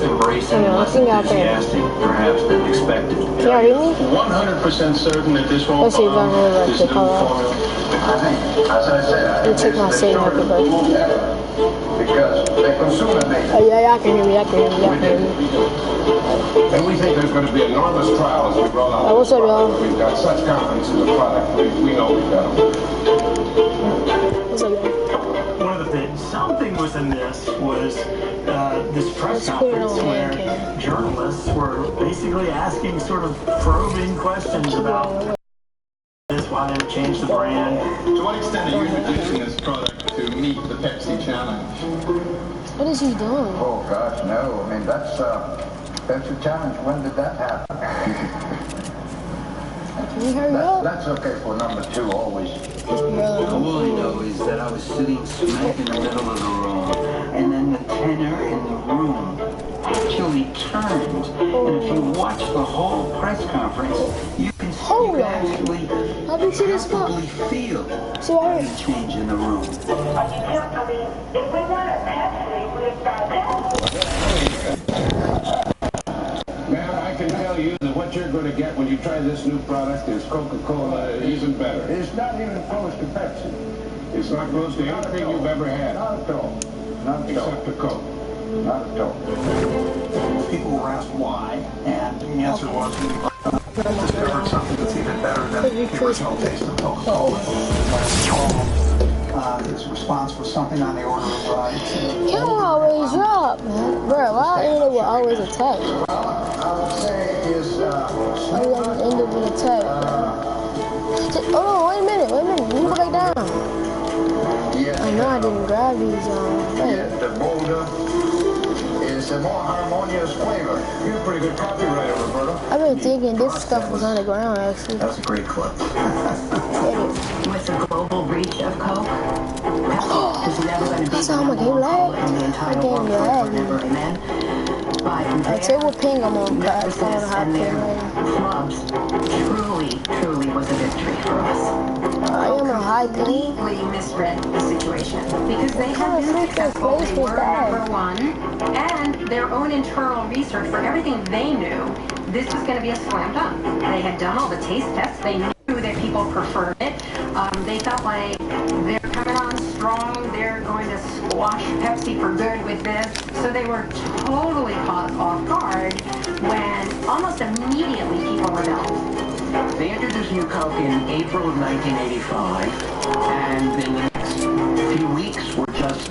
less embracing and less enthusiastic, perhaps, than expected. Can you hear me? 100% certain that this won't Let's see if I know what this they new call it. formula. I think, as I said, Let me check my signal real quick. because the consumer base. Oh yeah, y'all can hear me. Y'all can hear me. Y'all can hear me. And we think there's going to be enormous trial as we roll out. What's up, y'all? We've got such confidence in the product. We know we've got them. What's up, y'all? One of the things, something was amiss was this press Let's put it conference on where cam. journalists were basically asking sort of probing questions about this, why they changed the brand. To what extent are you introducing this product to meet the Pepsi challenge? What is he doing? Oh gosh, no. I mean, that's a challenge. When did that happen? Can you hurry up? That's okay for number 2 always. All I know is that I was sitting smack in the middle of the room, and then the tenor in the room actually turned. And if you watch the whole press conference, you can actually Have you seen this spot? probably feel So I the change in the room. Man, I can tell you that what you're going to get when you try this new product is Coca-Cola even better. It's not even close to Pepsi. It's not close to anything you've ever had. Not at all. Not at all. Except the Coke. Not at all. People were asked why, and the answer was we discovered something that's even better than the original taste of Coca-Cola. His response was something on the order of Camera always drop, man. Bro, why it will always attack? I would say is Why you always end up with attack? Oh, wait a minute. Let me go back down. I know I didn't grab these, yet the bolder is a more harmonious flavor. You're a pretty good copywriter, Roberto. I've been thinking this stuff was on the ground, actually. That was a great clip. With the global reach of Coke, Pepsi is never going to be That's how my game lag. in the entire My game world lag. forever. And then, by I tell what ping I'm on, cause I don't know how to and ping their right. clubs truly was a victory for us. I am a high ping. Completely misread the situation because they What had kind of been freak that successful. place They was were that? number one, and their own internal research for everything they knew, this was going to be a slam dunk. They had done all the taste tests. They knew that people preferred it. They felt like they're coming on strong. They're going to squash Pepsi for good with this. So they were totally caught off guard when almost immediately people rebelled. They introduced New Coke in April of 1985, and in the next few weeks were just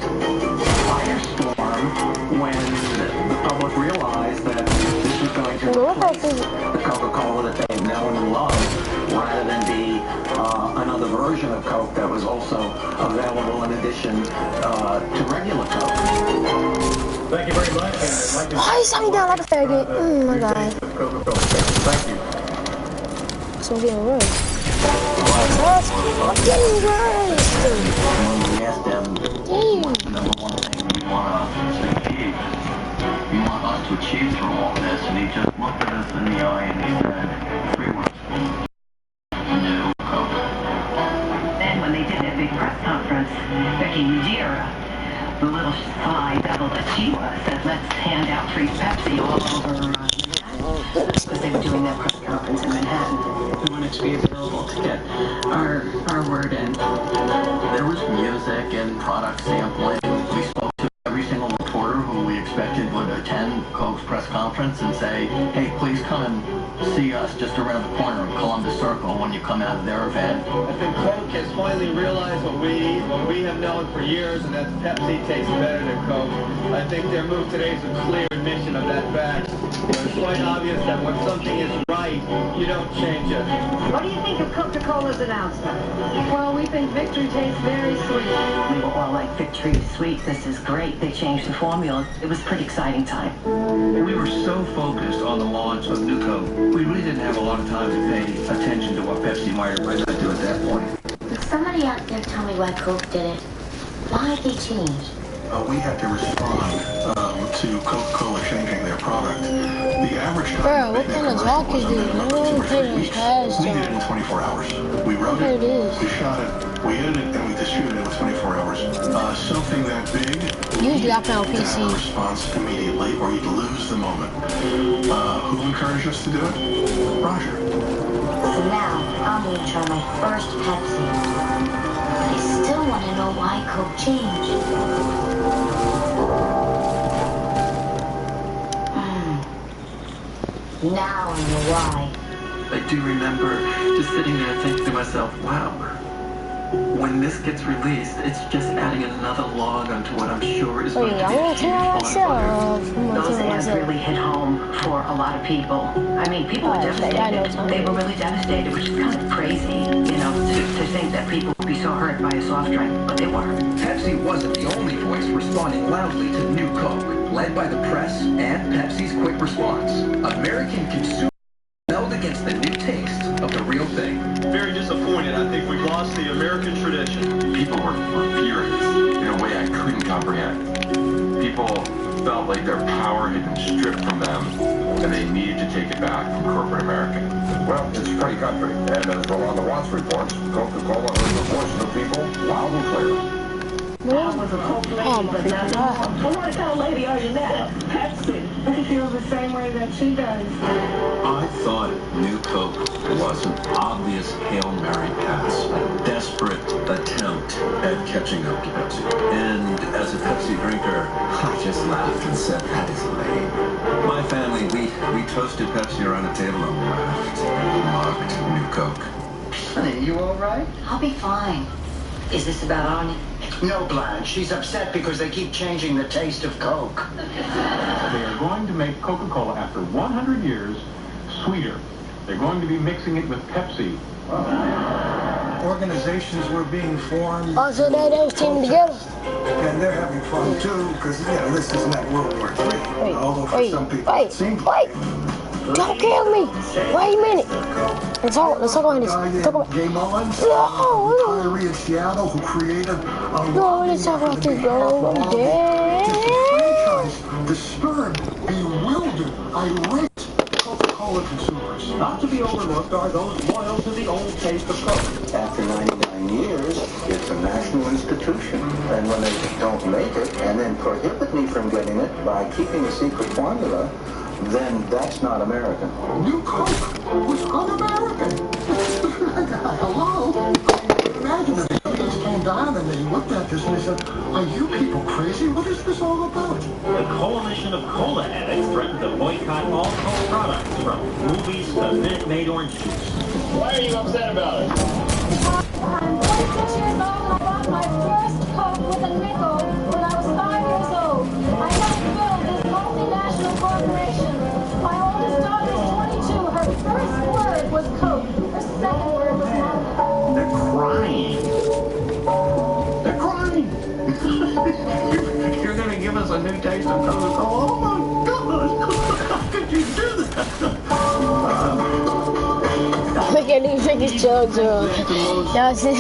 firestorm when the public realized that this was going to replace the Coca-Cola that they've known and loved, rather than be another version of Coke that was also available in addition to regular Coke. Thank you very much. And I'd like to Why is he down like a faggot? Oh my god. Coca-Cola. Thank you. So I'm getting worse. That's fucking worse. When we asked them, Damn. what's the number one thing you want us to achieve? You want us to achieve through all this? And he just looked at us in the eye and he said, 3 words. New Coke. Then when they did that big press conference, Becky Madeira, the little sly devil that she was, said, let's hand out free Pepsi all over Manhattan. Because they were doing that press conference in Manhattan. We wanted to be available to get our word in. There was music and product sampling. We spoke to every single reporter who we expected would attend Coke's press conference and say, hey, please come and see us just around the corner of Columbus Circle when you come out of their event. I think Coke has finally realized what we have known for years, and that's Pepsi tastes better than Coke. I think their move today is a clear admission of that fact. It's quite obvious that when something is right, you don't change it. What do you think of Coca-Cola's announcement? Well, we think victory tastes very sweet. We were all like, victory is sweet, this is great. They changed the formula. It was a pretty exciting time. We were so focused on the launch of New Coke, we really didn't have a lot of time to pay attention to what Pepsi might or might not do at that point. Could somebody out there tell me why Coke did it? Why did they change? We had to respond to Coca-Cola changing their product. The average time Bro, what kind of jacket is this? I don't even pay much cash. we did it in 24 hours. We wrote There it, it is. we shot it, We edit it and we distribute it in 24 hours. Something that big, Usually I play on PC. Response immediately, or you'd lose the moment. Who encouraged us to do it? Roger. So now, I'm gonna try my first Pepsi. But I still want to know why Coke changed. Now I know why. I do remember just sitting there thinking to myself, wow, when this gets released, it's just adding another log onto what I'm sure is going to be a huge bonfire. Those ads really hit home for a lot of people. I mean, people were devastated. They were really devastated, which is kind of crazy, you know, to think that people would be so hurt by a soft drink, but they were. Pepsi wasn't the only voice responding loudly to New Coke, led by the press and Pepsi's quick response. American consumers rebelled against the new taste of the real thing. Very disappointed. I think we've lost the American tradition. People were furious in a way I couldn't comprehend. People felt like their power had been stripped from them, and they needed to take it back from corporate America. Well, it's a free country, and as Rolanda Watts reports, Coca-Cola heard the voice of the people loud and clear. I was a Coke lady, but not well, what kind of lady are you now? Pepsi. I feel the same way that she does. I thought New Coke was an obvious Hail Mary pass, a desperate attempt at catching up to Pepsi. And as a Pepsi drinker, I just laughed and said, that is lame. My family, we toasted Pepsi around a table and laughed and mocked New Coke. Honey, you all right? I'll be fine. Is this about Anya? No, Blanche. She's upset because they keep changing the taste of Coke. They are going to make Coca-Cola, after 100 years, sweeter. They're going to be mixing it with Pepsi. Organizations were being formed. Oh, so they was teaming together. And they're having fun too, because this isn't that World War III. Although for some people it seems like don't kill me! Wait a minute! Let's talk about this. Talk about Game Owens, Kyrie in Seattle, who created a no, let's talk about this, bro. I'm dead. Disturbed, bewildered, irate Coca-Cola consumers. Not to be overlooked are those loyal to the old taste of Coke. After 99 years, it's a national institution. And when they don't make it and then prohibit me from getting it by keeping a secret formula, then that's not American. New Coke was un-American. Hello? Imagine if the just came down and they looked at this and they said, are you people crazy? What is this all about? The coalition of cola addicts threatened to boycott all Coke products, from movies to Minute Maid orange juice. Why are you upset about it? I'm 26 years old and I bought my first Coke with a nickel when I was 5 years old. I helped build this multinational corporation. My oldest daughter is 22. Her first word was Coke. Her second word was Monica. They're crying. They're crying. You're going to give us a new taste of Coca-Cola? Oh my goodness. How could you do that? Look at him drink his chugs up. Y'all see?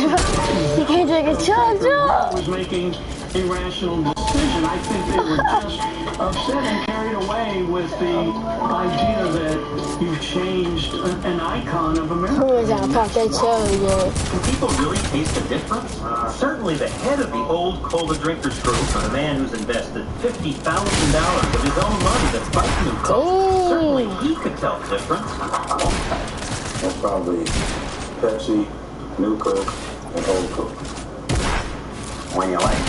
He can't drink his chugs up. Was making a rational decision. I think they were just upset and carried away with the idea that you've changed an icon of America. Who is that? Pop that chug, yeah. Do people really taste the difference? Certainly the head of the old cola drinkers group, a man who's invested $50,000 of his own money to fight New Coke. Certainly he could tell the difference. That's probably Pepsi, New Coke, and Old Coke. When you like it,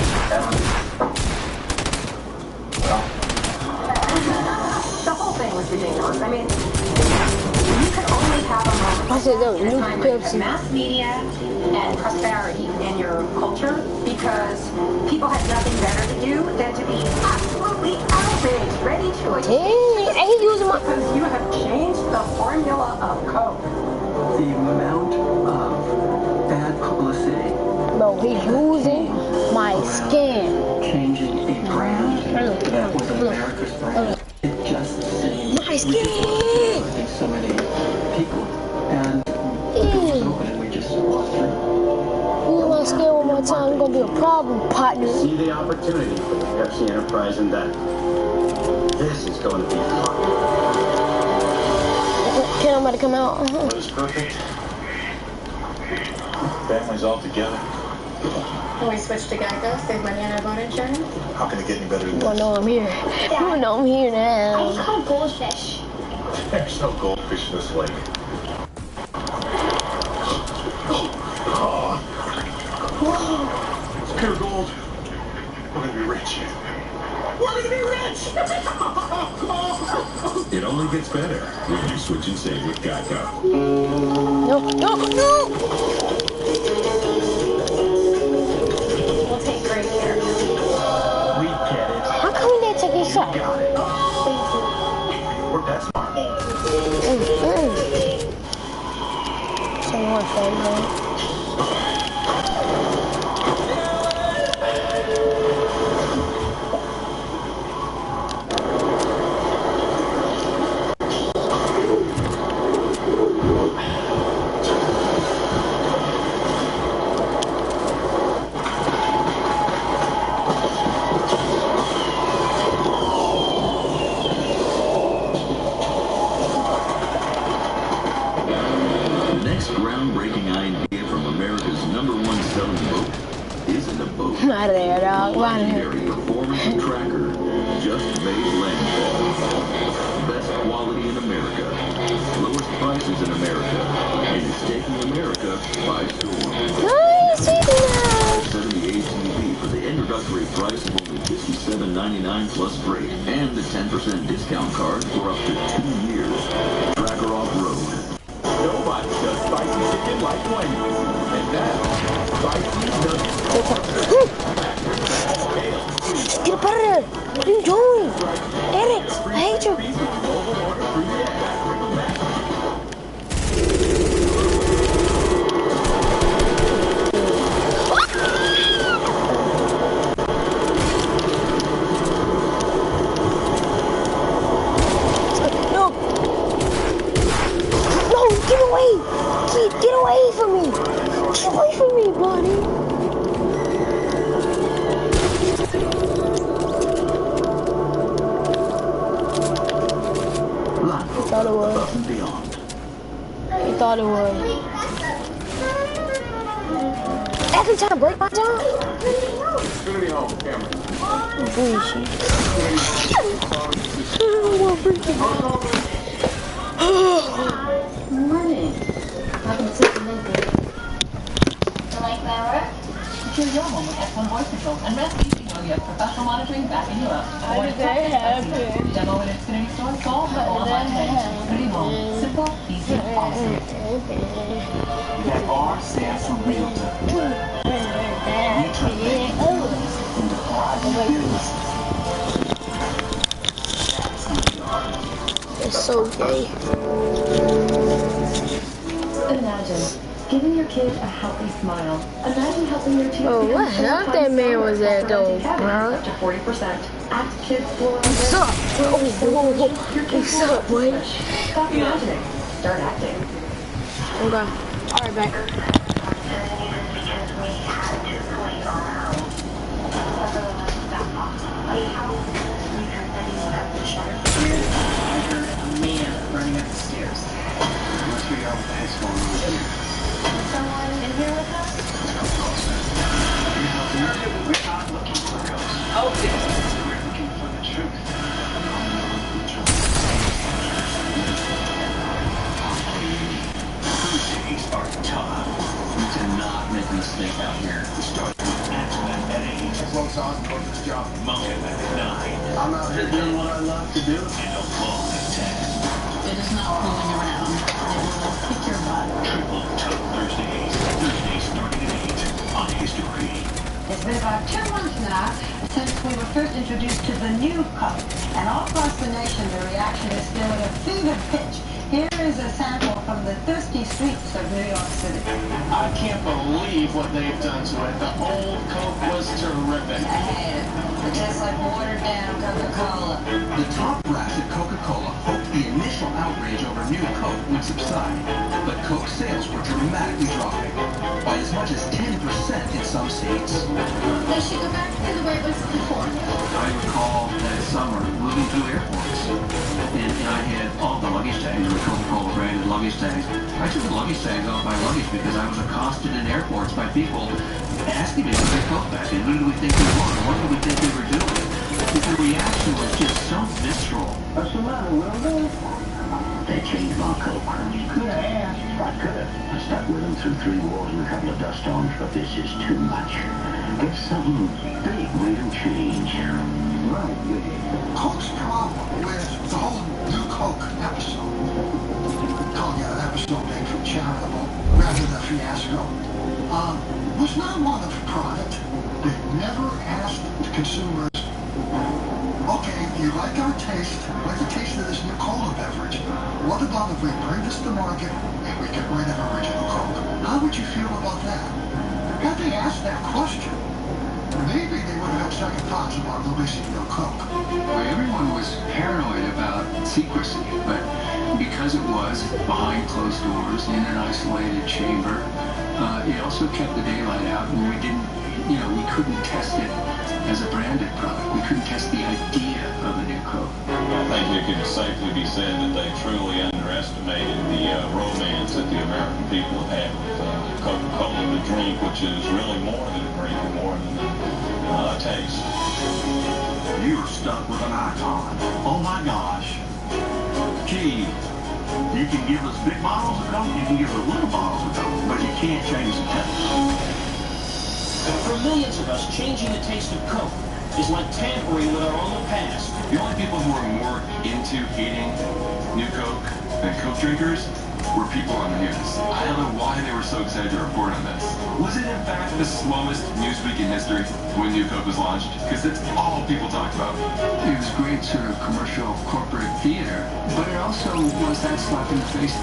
The whole thing was ridiculous. I mean, you could only have a moment. I said, no, New Pepsi. Mass media and prosperity in your culture, because people had nothing better to do than to be absolutely outraged, ready to Hey, ain't using my... Because you have changed the formula of Coke. The amount of bad publicity. Bro, he's using my skin. Changing a brand that was America's brand. It just seemed my skin. So many people, and the door was open and we just walked through. Use my skin one more time, it's gonna be a problem, partner. See the opportunity for the Pepsi enterprise in that. This is going to be fun. Can nobody come out? What is perfect? Families all together. When we switched to Geico, save money on our boat insurance. How can it get any better than You wanna know I'm here. You wanna know I'm here now. I caught a goldfish. There's no goldfish in this lake. It's pure gold. We're gonna be rich. We're gonna be rich! It only gets better when you switch and save with Geico. No, no, no! We'll take great care of you. We get it. How come we didn't take a shot? Got it. We're that smart. Some more fun, man. Out of there, dog. Out of here. Performance tracker just made landfall. Best quality in America. Lowest prices in America. And it's taking America by storm. Nice, easy now. 70 ATV for the introductory price of only $57.99 plus freight. And the 10% discount card for up to 2 years. Tracker off-road. Nobody does spicy chicken like Wendy's. And now, spicy nuggets. Get up out of there! What are you doing? Eric, I hate you! No! No, get away! Get away from me! Get away from me, buddy! Thought it was. You thought it was. Every time I break my jaw. It's gonna be home, Cameron. Bullshit. Morning. Welcome to the movie. You like my work? Secure your home with X1 voice control and rest easy knowing you have professional monitoring backing you up. Or demo in Xfinity store, solve the whole online thing. Pretty home. Simple, easy, awesome. That R stands for realtor. We turn big buildings into private business. It's so gay. Imagine giving your kid a healthy smile. Imagine helping your teeth. Oh, what hell that man was at though, bro? Up to 40%. Act kids floor. What's up? What's up, boy? Stop imagining. Start acting. Okay. Alright, back. Running up the stairs. Let's figure out what the heck's going on here. Someone in here with us? We're not looking for ghosts. Oh, yes. We're looking for the truth. Tuesdays are tough. You cannot make a mistake out here. We start at 8. Close on, go to the job. Mountain at 9. I'm out here doing what I love to do. And a ball at 10. It is not fooling around. It will kick your butt. Triple Tough Thursdays. Thursdays starting at 8 on History. It's been about 2 months now since we were first introduced to the new Coke. And all across the nation, the reaction is still at a fever pitch. Here is a sample from the thirsty streets of New York City. I can't believe what they've done to it. The old Coke was terrific. It tastes like watered down Coca-Cola. The top brass at Coca-Cola hoped the initial outrage over new Coke would subside, but Coke sales were dramatically dropping, by as much as 10% in some states. They should go back to the way it was before. I recall that summer moving through airports, and I had all the luggage tags with Coca-Cola branded luggage tags. I took the luggage tags off my luggage because I was accosted in airports by people asking me for their Coke back and who do we think we were? What do we think we were doing? The reaction was just so visceral. What's the matter, Wilbur? They changed my Coke. Could have asked. I could have. I stuck with them through 3 wars and a couple of dust storms, but this is too much. Get something big, real change. Right, yeah. Coke's problem with the whole New Coke episode, calling it an episode made from charitable rather than a fiasco, was not one of product. They never asked the consumers, okay, you like our taste, you like the taste of this new cola beverage. What about if we bring this to market and we get rid of original Coke? How would you feel about that? Had they asked that question, maybe they would have had second thoughts about releasing no Coke. Well, everyone was paranoid about secrecy, but because it was behind closed doors in an isolated chamber, it also kept the daylight out, and we didn't, we couldn't test it as a branded product. We couldn't test the idea of a new Coke. I think it could safely be said that they truly underestimated the romance that the American people have had with Coca-Cola, the drink, which is really more than a drink and more than a taste. You're stuck with an icon. Oh my gosh. Gee, you can give us big bottles of Coke, you can give us little bottles of Coke, but you can't change the taste. For millions of us, changing the taste of Coke is like tampering with our own past. The only people who are more into eating New Coke than Coke drinkers were people on the news. I don't know why they were so excited to report on this. Was it in fact the slowest news week in history when New Coke was launched? Because it's all people talked about. It was great sort of commercial corporate theater, but it also was that slap in the face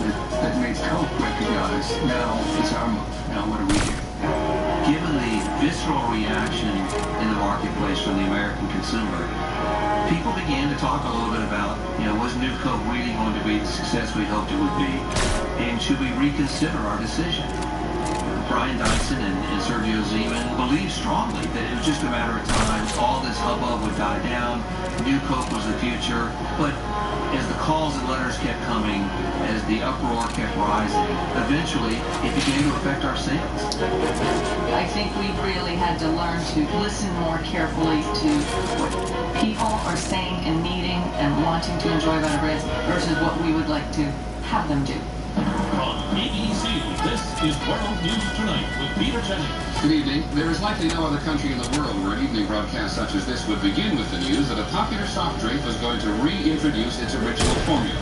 that made Coke recognize, now it's our move, now what do we do? Given the visceral reaction in the marketplace from the American consumer, people began to talk a little bit about, was New Coke really going to be the success we hoped it would be? And should we reconsider our decision? Brian Dyson and Sergio Zeman believed strongly that it was just a matter of time. All this hubbub would die down. New Coke was the future. But as the calls and letters kept coming, as the uproar kept rising, eventually it began to affect our sales. I think we really had to learn to listen more carefully to what people are saying and needing and wanting to enjoy about our brands versus what we would like to have them do. On ABC, this is World News Tonight with Peter Jennings. Good evening. There is likely no other country in the world where an evening broadcast such as this would begin with the news that a popular soft drink was going to reintroduce its original formula.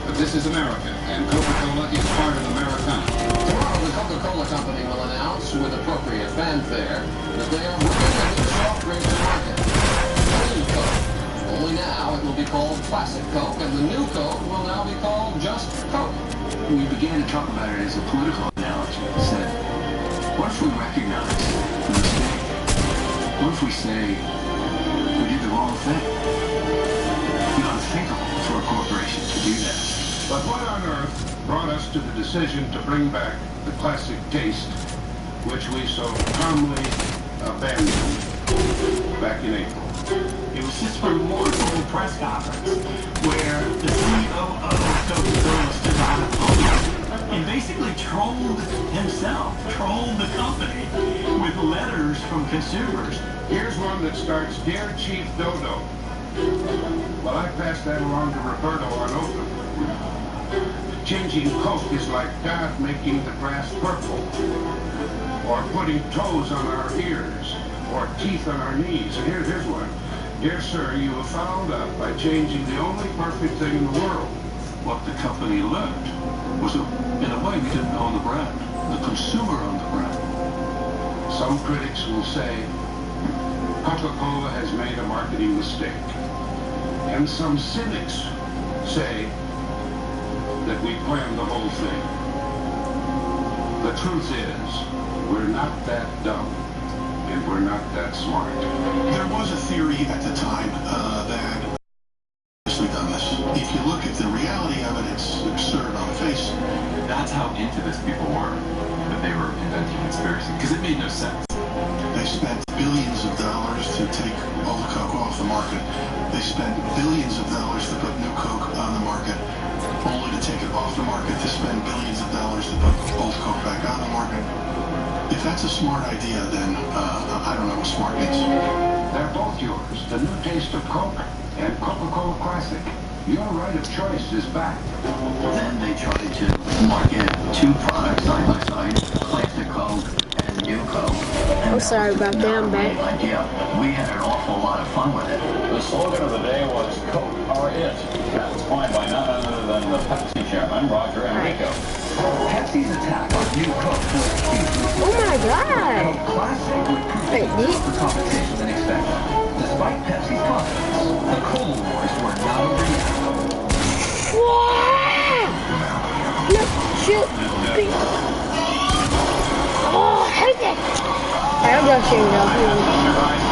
But this is America, and Coca-Cola is part of Americana. Tomorrow, the Coca-Cola Company will announce, with appropriate fanfare, that they are bringing a new soft drink to market. New Coke. Only now it will be called Classic Coke, and the new Coke will now be called just Coke. We began to talk about it as a political analogy. We said, what if we recognize the mistake? What if we say we did the wrong thing? It's unthinkable for a corporation to do that. But what on earth brought us to the decision to bring back the classic taste, which we so calmly abandoned back in April? It was this remarkable press conference where the COO of Coca-Cola stood behind the podium and basically trolled himself, trolled the company with letters from consumers. Here's one that starts, Dear Chief Dodo. Well, I passed that along to Roberto on Oakland. Changing Coke is like God making the grass purple, or putting toes on our ears, or teeth on our knees. And here's one. Dear sir, you have fouled up by changing the only perfect thing in the world. What the company learned was that, in a way, we didn't own the brand. The consumer owned the brand. Some critics will say, Coca-Cola has made a marketing mistake. And some cynics say that we planned the whole thing. The truth is, we're not that dumb. And we're not that smart. There was a theory at the time that done this. If you look at the reality of it, it's absurd on the face. That's how into this people were, that they were inventing conspiracy, because it made no sense. They spent billions of dollars to take old Coke off the market. They spent billions of dollars to put new Coke on the market, only to take it off the market to spend that's a smart idea, then I don't know what smart means. They're both yours. The new taste of Coke and Coca-Cola Classic. Your right of choice is back. Then they tried to market two products side by side, Classic Coke and New Coke. I'm sorry about that, I'm back. Idea. We had an awful lot of fun with it. The slogan of the day was Coke are it. That was coined by none other than the Pepsi chairman, Roger Enrico. Pepsi's attack on New Coke was hugely successful. Oh my God! Coke Classic would prove tougher competition than expected. Despite Pepsi's confidence, the Cola Wars were not over yet. No, shoot! Oh, I hate it! Alright, I'm done shooting now.